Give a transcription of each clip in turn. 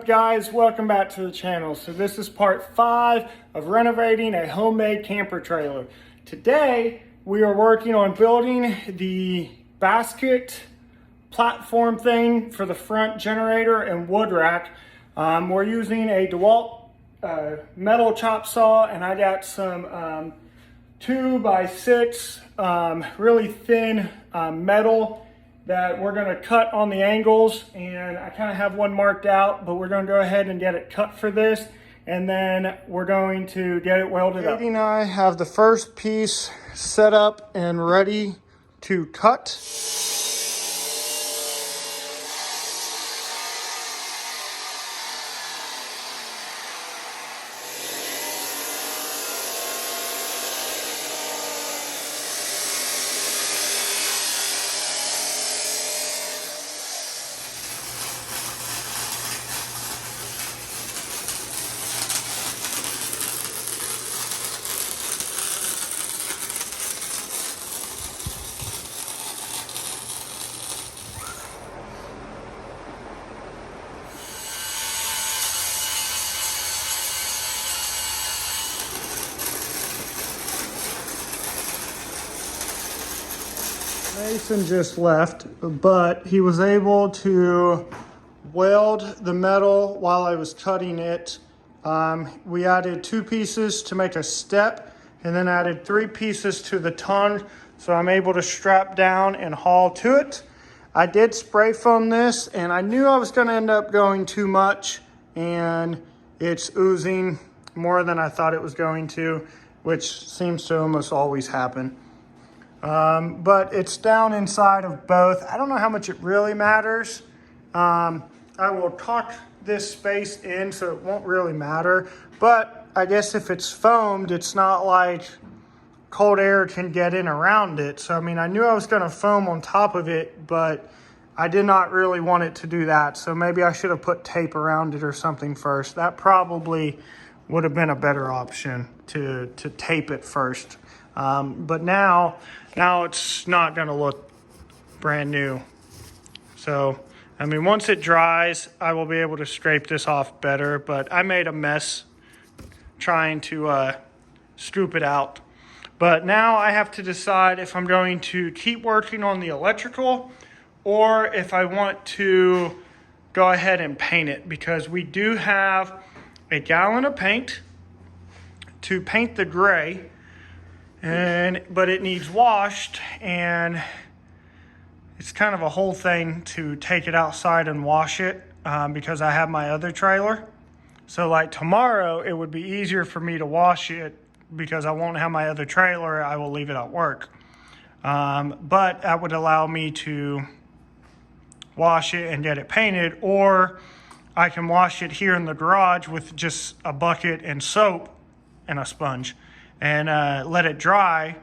up, guys? Welcome back to the channel. So this is part 5 of renovating a homemade camper trailer. Today we are working on building the basket platform thing for the front generator and wood rack. We're using a DeWalt metal chop saw, and I got some 2x6 really thin metal that we're going to cut on the angles, and I kind of have one marked out, but we're going to go ahead and get it cut for this, and then we're going to get it welded up. Katie and I have the first piece set up and ready to cut. Mason just left, but he was able to weld the metal while I was cutting it. We added 2 pieces to make a step, and then added 3 pieces to the tongue, so I'm able to strap down and haul to it. I did spray foam this, and I knew I was going to end up going too much, and it's oozing more than I thought it was going to, which seems to almost always happen. But it's down inside of both. I don't know how much it really matters. I will tuck this space in, so it won't really matter. But I guess if it's foamed, it's not like cold air can get in around it. So, I mean, I knew I was going to foam on top of it, but I did not really want it to do that. So maybe I should have put tape around it or something first. That probably would have been a better option, to tape it first. But now it's not going to look brand new. So, I mean, once it dries, I will be able to scrape this off better, but I made a mess trying to scoop it out. But now I have to decide if I'm going to keep working on the electrical or if I want to go ahead and paint it, because we do have a gallon of paint to paint the gray. But it needs washed, and it's kind of a whole thing to take it outside and wash it because I have my other trailer. So like tomorrow, it would be easier for me to wash it because I won't have my other trailer. I will leave it at work. But that would allow me to wash it and get it painted, or I can wash it here in the garage with just a bucket and soap and a sponge, and let it dry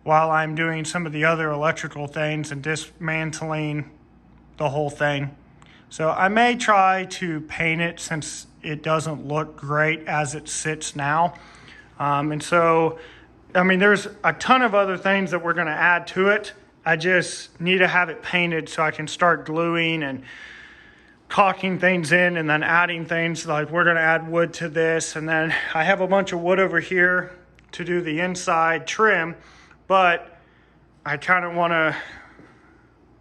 while I'm doing some of the other electrical things and dismantling the whole thing. So I may try to paint it since it doesn't look great as it sits now. And so, I mean, there's a ton of other things that we're going to add to it. I just need to have it painted so I can start gluing and caulking things in, and then adding things. Like, we're going to add wood to this, and then I have a bunch of wood over here to do the inside trim, but I kind of want to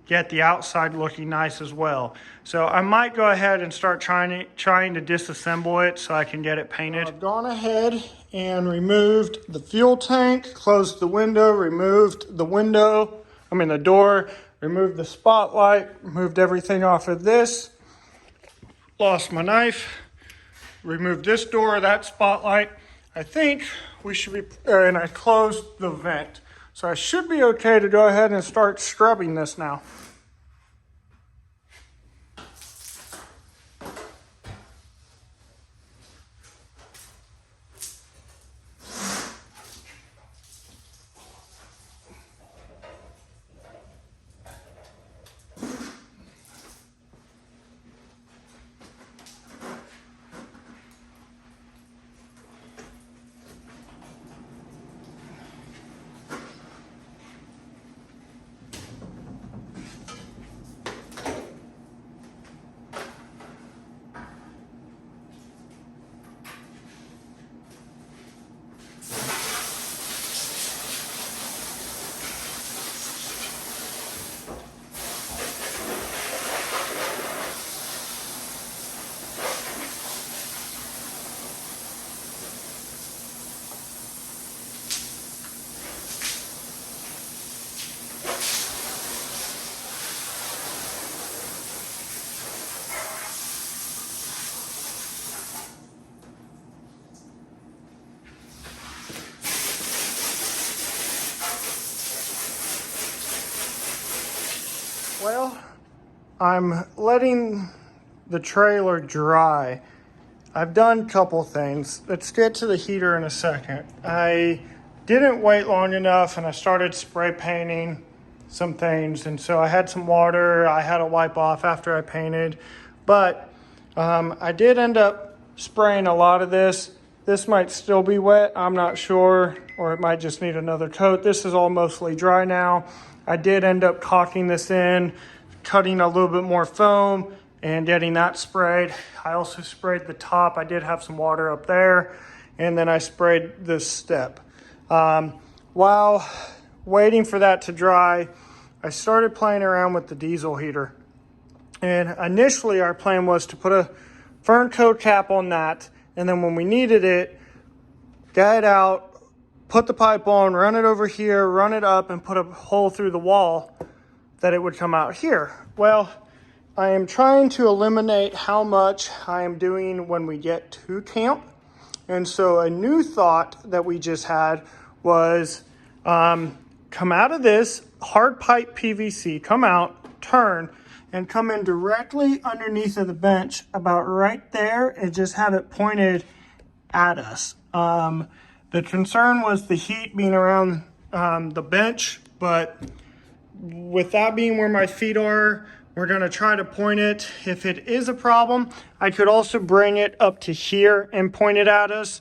get the outside looking nice as well. So I might go ahead and start trying to disassemble it so I can get it painted. I've gone ahead and removed the fuel tank, closed the window, removed the door, removed the spotlight, removed everything off of this. Lost my knife, removed this door, that spotlight. I think we should be, and I closed the vent. So I should be okay to go ahead and start scrubbing this now. I'm letting the trailer dry. I've done a couple things. Let's get to the heater in a second. I didn't wait long enough and I started spray painting some things. And so I had some water I had to wipe off after I painted. But I did end up spraying a lot of this. This might still be wet, I'm not sure, or it might just need another coat. This is all mostly dry now. I did end up caulking this in, cutting a little bit more foam and getting that sprayed. I also sprayed the top. I did have some water up there, and then I sprayed this step. While waiting for that to dry, I started playing around with the diesel heater. And initially our plan was to put a fern coat cap on that, and then when we needed it, get it out, put the pipe on, run it over here, run it up, and put a hole through the wall that it would come out here. Well, I am trying to eliminate how much I am doing when we get to camp. And so a new thought that we just had was come out of this hard pipe PVC, come out, turn, and come in directly underneath of the bench, about right there, and just have it pointed at us. The concern was the heat being around the bench, but with that being where my feet are, we're gonna try to point it. If it is a problem, I could also bring it up to here and point it at us.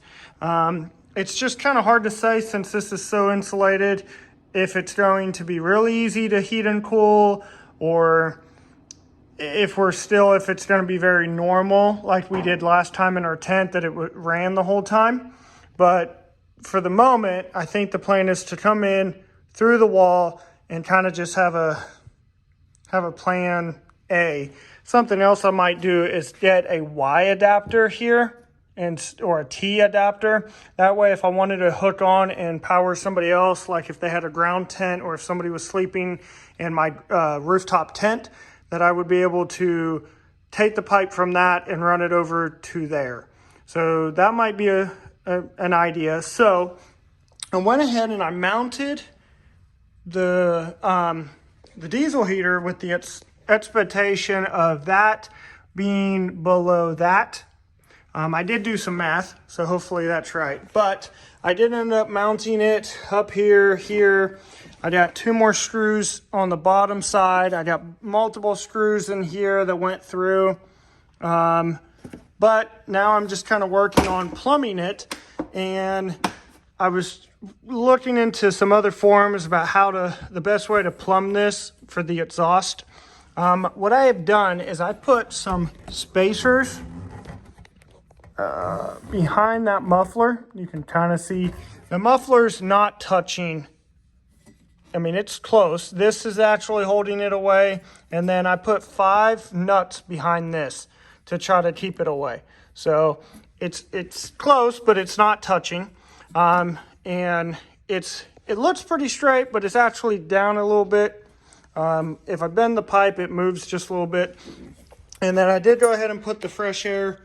It's just kind of hard to say, since this is so insulated, if it's going to be really easy to heat and cool, or if it's going to be very normal like we did last time in our tent, that it ran the whole time. But for the moment, I think the plan is to come in through the wall and kind of just have a plan A. Something else I might do is get a Y adapter here, or a T adapter. That way, if I wanted to hook on and power somebody else, like if they had a ground tent or if somebody was sleeping in my rooftop tent, that I would be able to take the pipe from that and run it over to there. So that might be an idea. So I went ahead and I mounted the diesel heater with the expectation of that being below that. I did do some math, so hopefully that's right. But I did end up mounting it up here. I got 2 more screws on the bottom side. I got multiple screws in here that went through. But now I'm just kind of working on plumbing it. And I was looking into some other forums about the best way to plumb this for the exhaust. What I have done is I put some spacers behind that muffler. You can kind of see the muffler's not touching. I mean, it's close. This is actually holding it away. And then I put 5 nuts behind this to try to keep it away. So it's close, but it's not touching. And it looks pretty straight, but it's actually down a little bit. If I bend the pipe, it moves just a little bit. And then I did go ahead and put the fresh air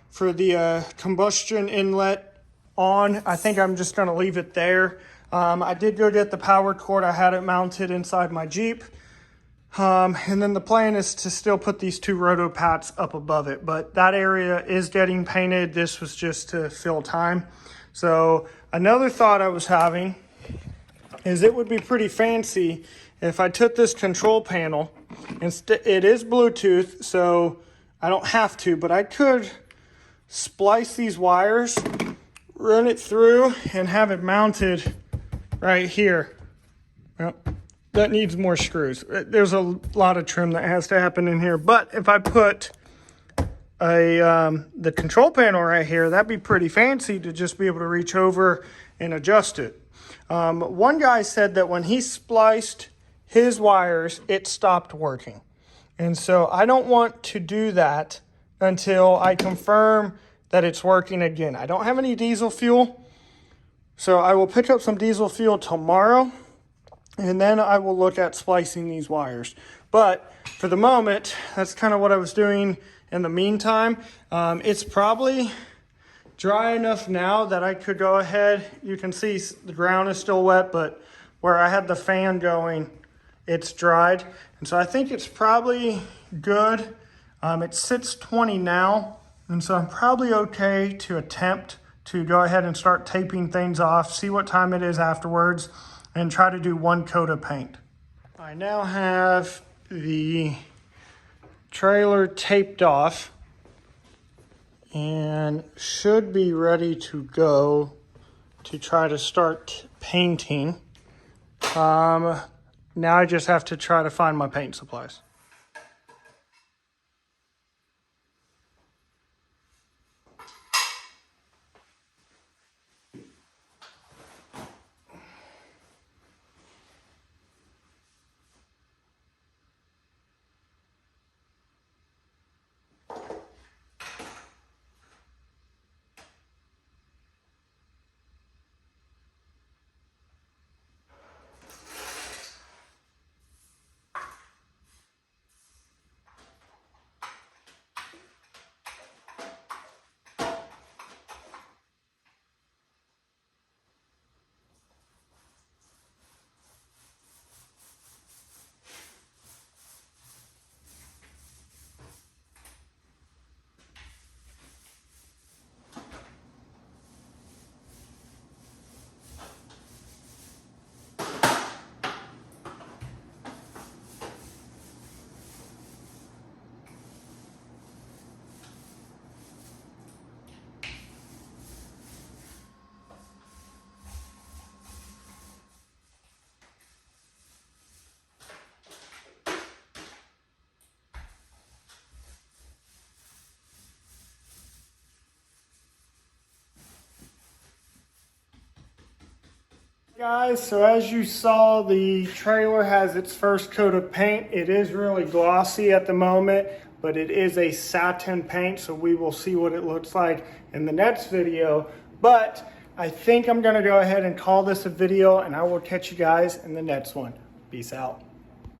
for the combustion inlet on. I think I'm just going to leave it there. I did go get the power cord. I had it mounted inside my Jeep. And then the plan is to still put these 2 roto pats up above it. But that area is getting painted. This was just to fill time. So another thought I was having is it would be pretty fancy if I took this control panel. It is Bluetooth, so I don't have to, but I could splice these wires, run it through, and have it mounted right here. Well, that needs more screws. There's a lot of trim that has to happen in here, but if I put the control panel right here, that'd be pretty fancy to just be able to reach over and adjust it. One guy said that when he spliced his wires, it stopped working. And so I don't want to do that until I confirm that it's working again. I don't have any diesel fuel, so I will pick up some diesel fuel tomorrow, and then I will look at splicing these wires. But for the moment, that's kind of what I was doing in the meantime. It's probably dry enough now that I could go ahead. You can see the ground is still wet, but where I had the fan going, it's dried. And so I think it's probably good. It sits 20 now, and so I'm probably okay to attempt to go ahead and start taping things off, see what time it is afterwards, and try to do one coat of paint. I now have the trailer taped off and should be ready to go to try to start painting. Now I just have to try to find my paint supplies. Guys, so as you saw, the trailer has its first coat of paint. It is really glossy at the moment, but it is a satin paint, so we will see what it looks like in the next video. But I think I'm gonna go ahead and call this a video, and I will catch you guys in the next one. Peace out.